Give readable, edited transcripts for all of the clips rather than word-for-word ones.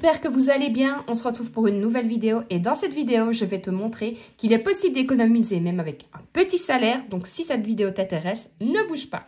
j'espère que vous allez bien. On se retrouve pour une nouvelle vidéo et dans cette vidéo, je vais te montrer qu'il est possible d'économiser même avec un petit salaire. Donc si cette vidéo t'intéresse, ne bouge pas.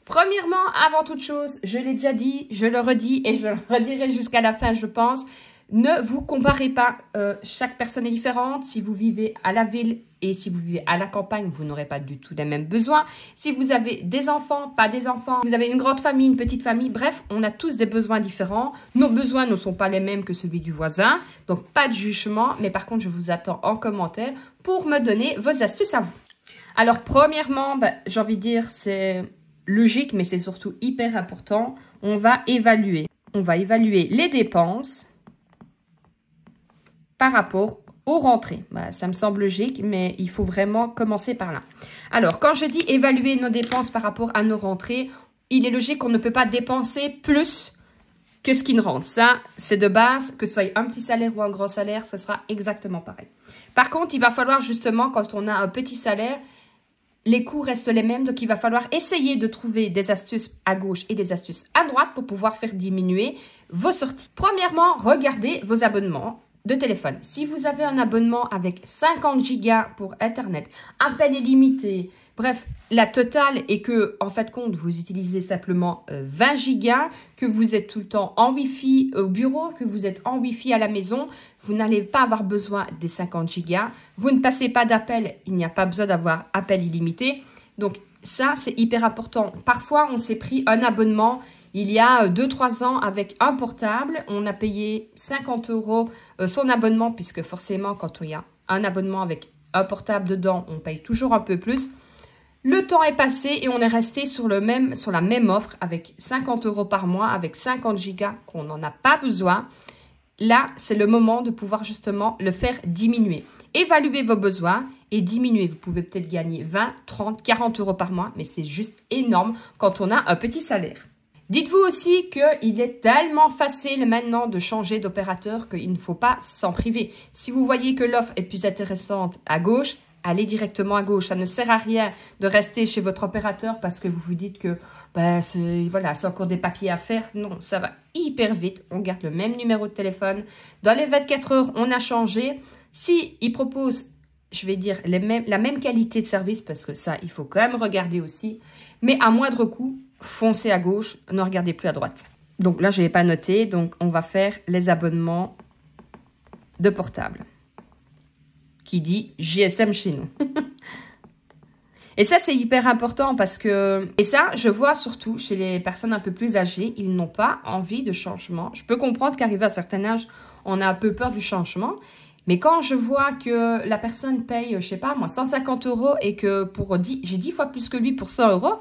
Premièrement, avant toute chose, je l'ai déjà dit, je le redis et je le redirai jusqu'à la fin, je pense. Ne vous comparez pas, chaque personne est différente. Si vous vivez à la ville et si vous vivez à la campagne, vous n'aurez pas du tout les mêmes besoins. Si vous avez des enfants, pas des enfants, vous avez une grande famille, une petite famille, bref, on a tous des besoins différents. Nos besoins ne sont pas les mêmes que celui du voisin, donc pas de jugement. Mais par contre, je vous attends en commentaire pour me donner vos astuces à vous. Alors, premièrement, j'ai envie de dire, c'est logique, mais c'est surtout hyper important. On va évaluer les dépenses par rapport aux rentrées. Ça me semble logique, mais il faut vraiment commencer par là. Alors, quand je dis évaluer nos dépenses par rapport à nos rentrées, il est logique qu'on ne peut pas dépenser plus que ce qui ne rentre. Ça, c'est de base, que ce soit un petit salaire ou un grand salaire, ce sera exactement pareil. Par contre, il va falloir justement, quand on a un petit salaire, les coûts restent les mêmes, donc il va falloir essayer de trouver des astuces à gauche et des astuces à droite pour pouvoir faire diminuer vos sorties. Premièrement, regardez vos abonnements de téléphone. Si vous avez un abonnement avec 50 gigas pour Internet, appel illimité, bref, la totale est que, en fait, compte, vous utilisez simplement 20 gigas, que vous êtes tout le temps en Wi-Fi au bureau, que vous êtes en Wi-Fi à la maison, vous n'allez pas avoir besoin des 50 gigas. Vous ne passez pas d'appel, il n'y a pas besoin d'avoir appel illimité. Donc, ça, c'est hyper important. Parfois, on s'est pris un abonnement il y a 2-3 ans avec un portable. On a payé 50 € son abonnement, puisque forcément, quand il y a un abonnement avec un portable dedans, on paye toujours un peu plus. Le temps est passé et on est resté sur la même offre avec 50 € par mois, avec 50 gigas qu'on n'en a pas besoin. Là, c'est le moment de pouvoir justement le faire diminuer. Évaluez vos besoins et diminuez. Vous pouvez peut-être gagner 20, 30, 40 € par mois, mais c'est juste énorme quand on a un petit salaire. Dites-vous aussi qu'il est tellement facile maintenant de changer d'opérateur qu'il ne faut pas s'en priver. Si vous voyez que l'offre est plus intéressante à gauche, allez directement à gauche. Ça ne sert à rien de rester chez votre opérateur parce que vous vous dites que c'est encore des papiers à faire. Non, ça va hyper vite. On garde le même numéro de téléphone. Dans les 24 heures, on a changé. Si il propose, je vais dire, la même qualité de service, parce que ça, il faut quand même regarder aussi, mais à moindre coût, foncez à gauche, ne regardez plus à droite. Donc là, je n'ai pas noté, donc on va faire les abonnements de portable. Qui dit GSM chez nous. Et ça, c'est hyper important parce que... Et ça, je vois surtout chez les personnes un peu plus âgées, ils n'ont pas envie de changement. Je peux comprendre qu'arrivé à un certain âge, on a un peu peur du changement. Mais quand je vois que la personne paye, je sais pas moi, 150 € et que j'ai 10 fois plus que lui pour 100 €,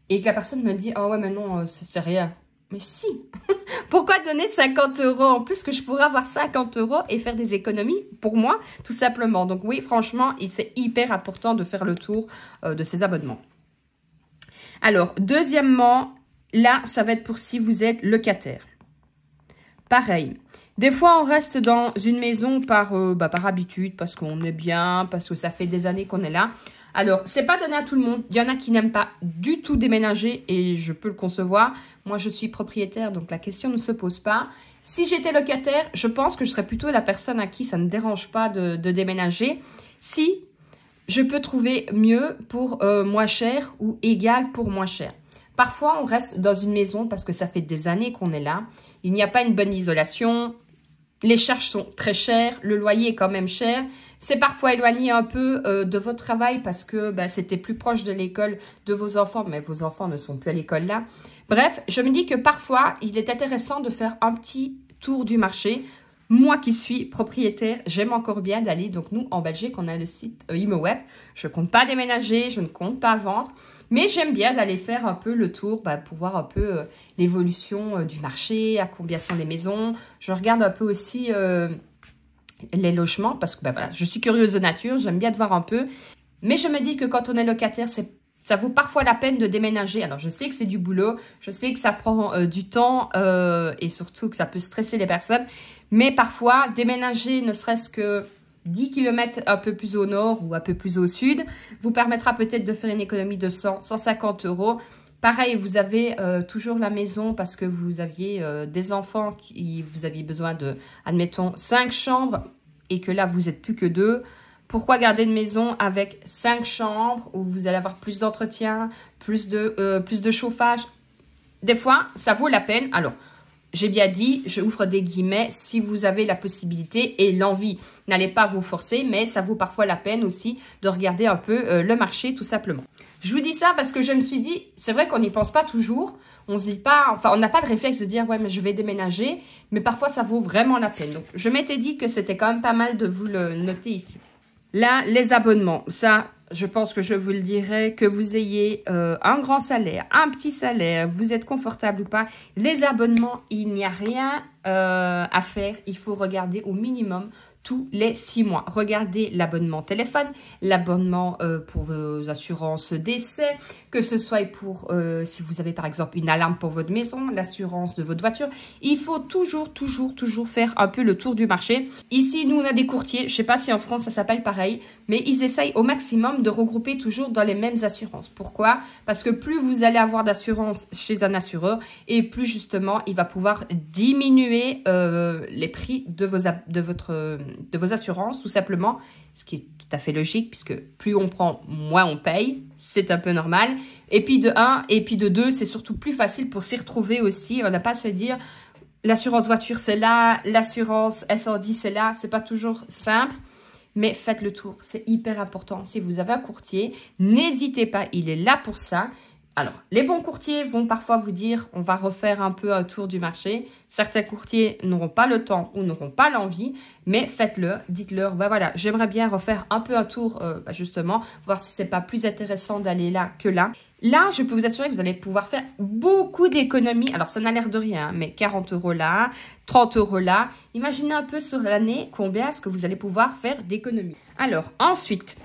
et que la personne me dit « Ah ouais, mais non, c'est rien. » Mais si. Pourquoi donner 50 € en plus que je pourrais avoir 50 € et faire des économies pour moi, tout simplement. Donc oui, franchement, c'est hyper important de faire le tour de ces abonnements. Alors, deuxièmement, là, ça va être pour si vous êtes locataire. Pareil. Des fois, on reste dans une maison par habitude, parce qu'on est bien, parce que ça fait des années qu'on est là. Alors, c'est pas donné à tout le monde. Il y en a qui n'aiment pas du tout déménager et je peux le concevoir. Moi, je suis propriétaire, donc la question ne se pose pas. Si j'étais locataire, je pense que je serais plutôt la personne à qui ça ne dérange pas de déménager. Si je peux trouver mieux pour moins cher ou égal pour moins cher. Parfois, on reste dans une maison parce que ça fait des années qu'on est là. Il n'y a pas une bonne isolation. Les charges sont très chères. Le loyer est quand même cher. C'est parfois éloigné un peu de votre travail parce que c'était plus proche de l'école de vos enfants. Mais vos enfants ne sont plus à l'école là. Bref, je me dis que parfois, il est intéressant de faire un petit tour du marché. Moi qui suis propriétaire, j'aime encore bien d'aller. Donc nous, en Belgique, on a le site ImoWeb. Je ne compte pas déménager, je ne compte pas vendre. Mais j'aime bien d'aller faire un peu le tour pour voir un peu l'évolution du marché, à combien sont les maisons. Je regarde un peu aussi les logements parce que je suis curieuse de nature, j'aime bien de voir un peu. Mais je me dis que quand on est locataire, ça vaut parfois la peine de déménager. Alors, je sais que c'est du boulot, je sais que ça prend du temps et surtout que ça peut stresser les personnes. Mais parfois, déménager ne serait-ce que 10 km un peu plus au nord ou un peu plus au sud vous permettra peut-être de faire une économie de 100, 150 €. Pareil, vous avez toujours la maison parce que vous aviez des enfants, vous aviez besoin de, admettons, 5 chambres et que là, vous n'êtes plus que 2. Pourquoi garder une maison avec 5 chambres où vous allez avoir plus d'entretien, plus de chauffage? Des fois, ça vaut la peine. Alors, j'ai bien dit, je ouvre des guillemets, si vous avez la possibilité et l'envie. N'allez pas vous forcer, mais ça vaut parfois la peine aussi de regarder un peu le marché, tout simplement. Je vous dis ça parce que je me suis dit, c'est vrai qu'on n'y pense pas toujours. On se dit pas, enfin, on n'a pas de réflexe de dire, ouais, mais je vais déménager. Mais parfois, ça vaut vraiment la peine. Donc, je m'étais dit que c'était quand même pas mal de vous le noter ici. Là, les abonnements, ça, je pense que je vous le dirai, que vous ayez un grand salaire, un petit salaire, vous êtes confortable ou pas. Les abonnements, il n'y a rien à faire. Il faut regarder au minimum tous les 6 mois. Regardez l'abonnement téléphone, l'abonnement pour vos assurances décès, que ce soit pour, si vous avez par exemple une alarme pour votre maison, l'assurance de votre voiture. Il faut toujours faire un peu le tour du marché. Ici, nous, on a des courtiers. Je ne sais pas si en France, ça s'appelle pareil, mais ils essayent au maximum de regrouper toujours dans les mêmes assurances. Pourquoi? Parce que plus vous allez avoir d'assurance chez un assureur et plus justement, il va pouvoir diminuer les prix de vos assurances, tout simplement, ce qui est tout à fait logique, puisque plus on prend, moins on paye, c'est un peu normal. Et puis de 1, et puis de 2, c'est surtout plus facile pour s'y retrouver aussi. On n'a pas à se dire, l'assurance voiture, c'est là, l'assurance SRD, c'est là, c'est pas toujours simple. Mais faites le tour, c'est hyper important. Si vous avez un courtier, n'hésitez pas, il est là pour ça. Alors, les bons courtiers vont parfois vous dire, on va refaire un peu un tour du marché. Certains courtiers n'auront pas le temps ou n'auront pas l'envie, mais faites-le, dites-leur, bah voilà, j'aimerais bien refaire un peu un tour, justement, voir si c'est pas plus intéressant d'aller là que là. Là, je peux vous assurer que vous allez pouvoir faire beaucoup d'économies. Alors, ça n'a l'air de rien, mais 40 € là, 30 € là. Imaginez un peu sur l'année combien est-ce que vous allez pouvoir faire d'économies. Alors, ensuite...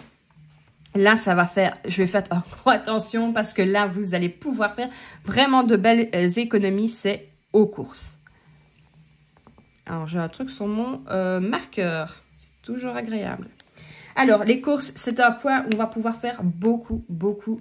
Là, ça va faire, je vais faire encore attention parce que là, vous allez pouvoir faire vraiment de belles économies, c'est aux courses. Alors, j'ai un truc sur mon marqueur, c'est toujours agréable. Alors, les courses, c'est un point où on va pouvoir faire beaucoup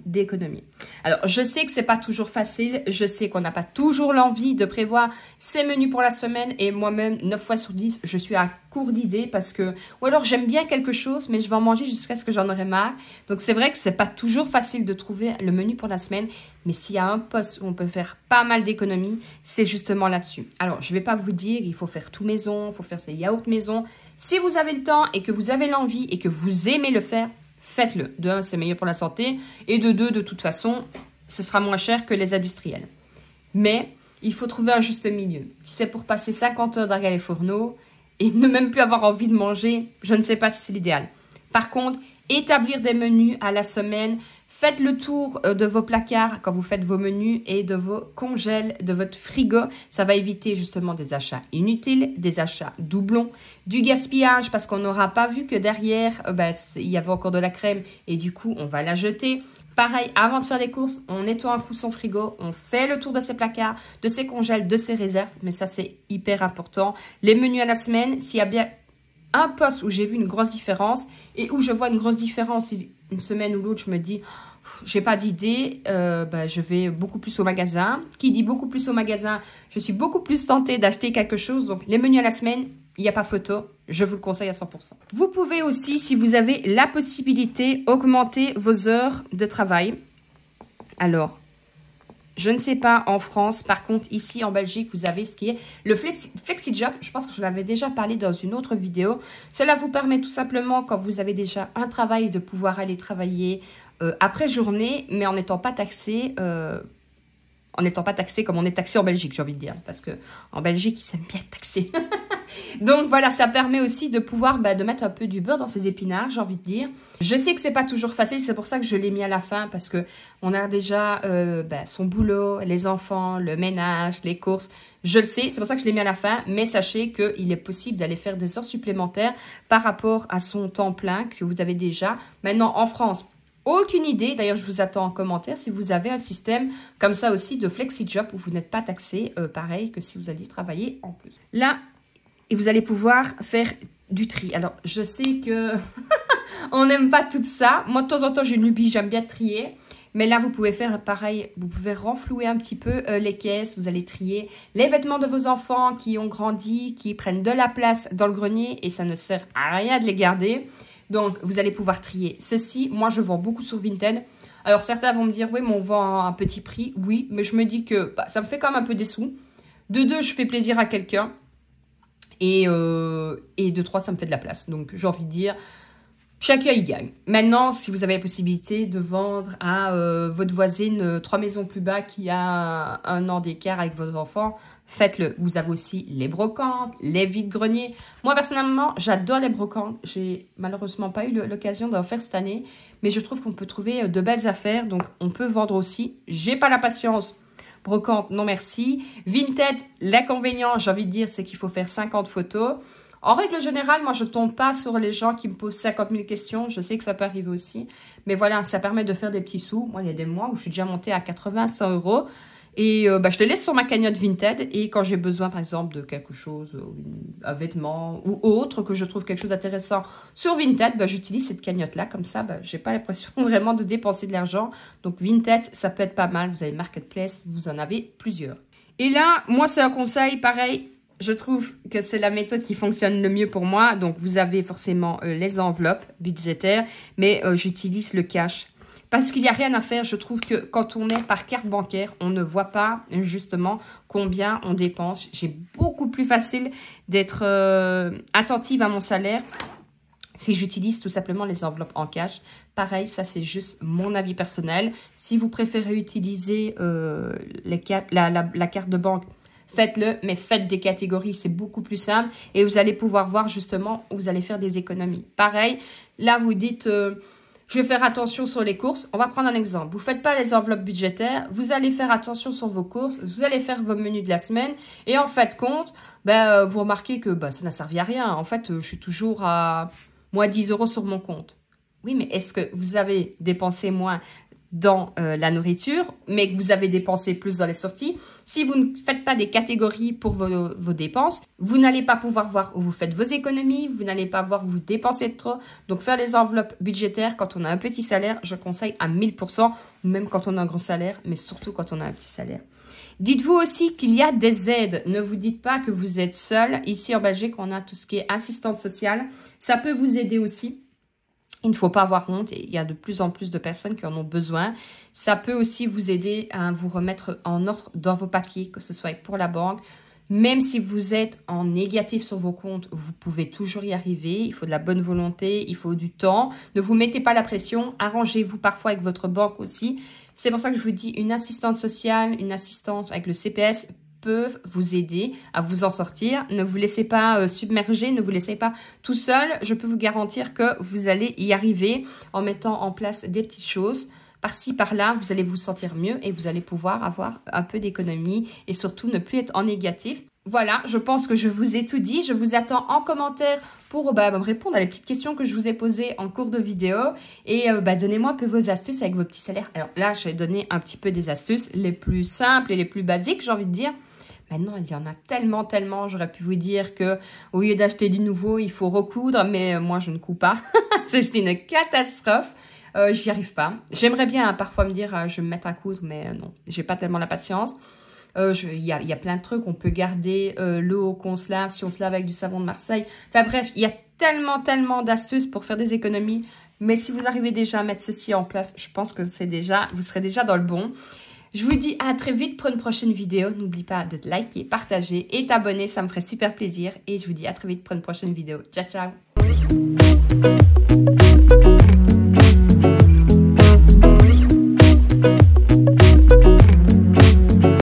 d'économies. Alors, je sais que c'est pas toujours facile. Je sais qu'on n'a pas toujours l'envie de prévoir ses menus pour la semaine. Et moi-même, 9 fois sur 10, je suis à court d'idées parce que... Ou alors, j'aime bien quelque chose, mais je vais en manger jusqu'à ce que j'en aurai marre. Donc, c'est vrai que c'est pas toujours facile de trouver le menu pour la semaine. Mais s'il y a un poste où on peut faire pas mal d'économies, c'est justement là-dessus. Alors, je vais pas vous dire, il faut faire tout maison, il faut faire ses yaourts maison. Si vous avez le temps et que vous avez l'envie et que vous aimez le faire, faites-le. De 1, c'est meilleur pour la santé. Et de 2, de toute façon, ce sera moins cher que les industriels. Mais il faut trouver un juste milieu. Si c'est pour passer 50 heures derrière les fourneaux et ne même plus avoir envie de manger, je ne sais pas si c'est l'idéal. Par contre, établir des menus à la semaine, faites le tour de vos placards quand vous faites vos menus et de vos congèles, de votre frigo. Ça va éviter justement des achats inutiles, des achats doublons, du gaspillage parce qu'on n'aura pas vu que derrière, il y avait encore de la crème et du coup, on va la jeter. Pareil, avant de faire des courses, on nettoie un coup son frigo, on fait le tour de ses placards, de ses congèles, de ses réserves. Mais ça, c'est hyper important. Les menus à la semaine, s'il y a bien un poste où j'ai vu une grosse différence et où je vois une grosse différence une semaine ou l'autre, je me dis, j'ai pas d'idée, je vais beaucoup plus au magasin. Qui dit beaucoup plus au magasin, je suis beaucoup plus tentée d'acheter quelque chose. Donc, les menus à la semaine, il n'y a pas photo. Je vous le conseille à 100%. Vous pouvez aussi, si vous avez la possibilité, augmenter vos heures de travail. Alors, je ne sais pas en France. Par contre, ici en Belgique, vous avez ce qui est le FlexiJob. Je pense que je l'avais déjà parlé dans une autre vidéo. Cela vous permet tout simplement, quand vous avez déjà un travail, de pouvoir aller travailler après journée, mais en n'étant pas taxé... comme on est taxé en Belgique, j'ai envie de dire. Parce qu'en Belgique, ils aiment bien être taxés. Donc voilà, ça permet aussi de pouvoir de mettre un peu du beurre dans ses épinards, j'ai envie de dire. Je sais que c'est pas toujours facile, c'est pour ça que je l'ai mis à la fin. Parce que on a déjà son boulot, les enfants, le ménage, les courses. Je le sais, c'est pour ça que je l'ai mis à la fin. Mais sachez qu'il est possible d'aller faire des heures supplémentaires par rapport à son temps plein que vous avez déjà. Maintenant, en France... Aucune idée, d'ailleurs je vous attends en commentaire si vous avez un système comme ça aussi de FlexiJob où vous n'êtes pas taxé, pareil que si vous alliez travailler en plus. Là, vous allez pouvoir faire du tri. Alors, je sais que on n'aime pas tout ça. Moi, de temps en temps, j'ai une lubie, j'aime bien trier. Mais là, vous pouvez faire pareil, vous pouvez renflouer un petit peu les caisses, vous allez trier les vêtements de vos enfants qui ont grandi, qui prennent de la place dans le grenier et ça ne sert à rien de les garder. Donc, vous allez pouvoir trier ceci. Moi, je vends beaucoup sur Vinted. Alors, certains vont me dire, oui, mais on vend à un petit prix. Oui, mais je me dis que ça me fait quand même un peu des sous. De deux, je fais plaisir à quelqu'un. Et de trois, ça me fait de la place. Donc, j'ai envie de dire... Chacun y gagne. Maintenant, si vous avez la possibilité de vendre à votre voisine 3 maisons plus bas qui a un an d'écart avec vos enfants, faites-le. Vous avez aussi les brocantes, les vides-greniers. Moi, personnellement, j'adore les brocantes. J'ai malheureusement pas eu l'occasion d'en faire cette année, mais je trouve qu'on peut trouver de belles affaires, donc on peut vendre aussi. J'ai pas la patience. Brocante, non merci. Vinted, l'inconvénient, j'ai envie de dire, c'est qu'il faut faire 50 photos. En règle générale, moi, je ne tombe pas sur les gens qui me posent 50 000 questions. Je sais que ça peut arriver aussi. Mais voilà, ça permet de faire des petits sous. Moi, il y a des mois où je suis déjà montée à 80, 100 euros. Et je les laisse sur ma cagnotte Vinted. Et quand j'ai besoin, par exemple, de quelque chose, un vêtement ou autre, que je trouve quelque chose d'intéressant sur Vinted, j'utilise cette cagnotte-là. Comme ça, je n'ai pas l'impression vraiment de dépenser de l'argent. Donc, Vinted, ça peut être pas mal. Vous avez Marketplace, vous en avez plusieurs. Et là, moi, c'est un conseil pareil. Je trouve que c'est la méthode qui fonctionne le mieux pour moi. Donc, vous avez forcément les enveloppes budgétaires, mais j'utilise le cash. Parce qu'il n'y a rien à faire. Je trouve que quand on est par carte bancaire, on ne voit pas justement combien on dépense. J'ai beaucoup plus facile d'être attentive à mon salaire si j'utilise tout simplement les enveloppes en cash. Pareil, ça c'est juste mon avis personnel. Si vous préférez utiliser la carte de banque, faites-le, mais faites des catégories, c'est beaucoup plus simple. Et vous allez pouvoir voir justement où vous allez faire des économies. Pareil, là vous dites, je vais faire attention sur les courses. On va prendre un exemple. Vous ne faites pas les enveloppes budgétaires, vous allez faire attention sur vos courses, vous allez faire vos menus de la semaine. Et en fait, compte, vous remarquez que ça n'a servi à rien. En fait, je suis toujours à moins 10 euros sur mon compte. Oui, mais est-ce que vous avez dépensé moins dans la nourriture, mais que vous avez dépensé plus dans les sorties? Si vous ne faites pas des catégories pour vos dépenses, vous n'allez pas pouvoir voir où vous faites vos économies, vous n'allez pas voir où vous dépensez trop. Donc, faire des enveloppes budgétaires quand on a un petit salaire, je conseille à 1000%, même quand on a un gros salaire, mais surtout quand on a un petit salaire. Dites-vous aussi qu'il y a des aides. Ne vous dites pas que vous êtes seul. Ici, en Belgique, on a tout ce qui est assistante sociale. Ça peut vous aider aussi. Il ne faut pas avoir honte, il y a de plus en plus de personnes qui en ont besoin. Ça peut aussi vous aider à vous remettre en ordre dans vos papiers, que ce soit pour la banque. Même si vous êtes en négatif sur vos comptes, vous pouvez toujours y arriver. Il faut de la bonne volonté, il faut du temps. Ne vous mettez pas la pression, arrangez-vous parfois avec votre banque aussi. C'est pour ça que je vous dis, une assistante sociale, une assistante avec le CPS peuvent vous aider à vous en sortir. Ne vous laissez pas submerger, ne vous laissez pas tout seul. Je peux vous garantir que vous allez y arriver en mettant en place des petites choses. Par-ci, par-là, vous allez vous sentir mieux et vous allez pouvoir avoir un peu d'économie et surtout ne plus être en négatif. Voilà, je pense que je vous ai tout dit. Je vous attends en commentaire pour me répondre à les petites questions que je vous ai posées en cours de vidéo. Et donnez-moi un peu vos astuces avec vos petits salaires. Alors là, je vais donner un petit peu des astuces les plus simples et les plus basiques, j'ai envie de dire. Maintenant, il y en a tellement. J'aurais pu vous dire que au lieu d'acheter du nouveau, il faut recoudre. Mais moi, je ne couds pas. C'est juste une catastrophe. J'y arrive pas. J'aimerais bien parfois me dire, je vais me mettre à coudre. Mais non, j'ai pas tellement la patience. Il y a plein de trucs. On peut garder l'eau qu'on se lave si on se lave avec du savon de Marseille. Enfin bref, il y a tellement d'astuces pour faire des économies. Mais si vous arrivez déjà à mettre ceci en place, je pense que vous serez déjà dans le bon. Je vous dis à très vite pour une prochaine vidéo. N'oublie pas de te liker, partager et t'abonner. Ça me ferait super plaisir. Et je vous dis à très vite pour une prochaine vidéo. Ciao, ciao.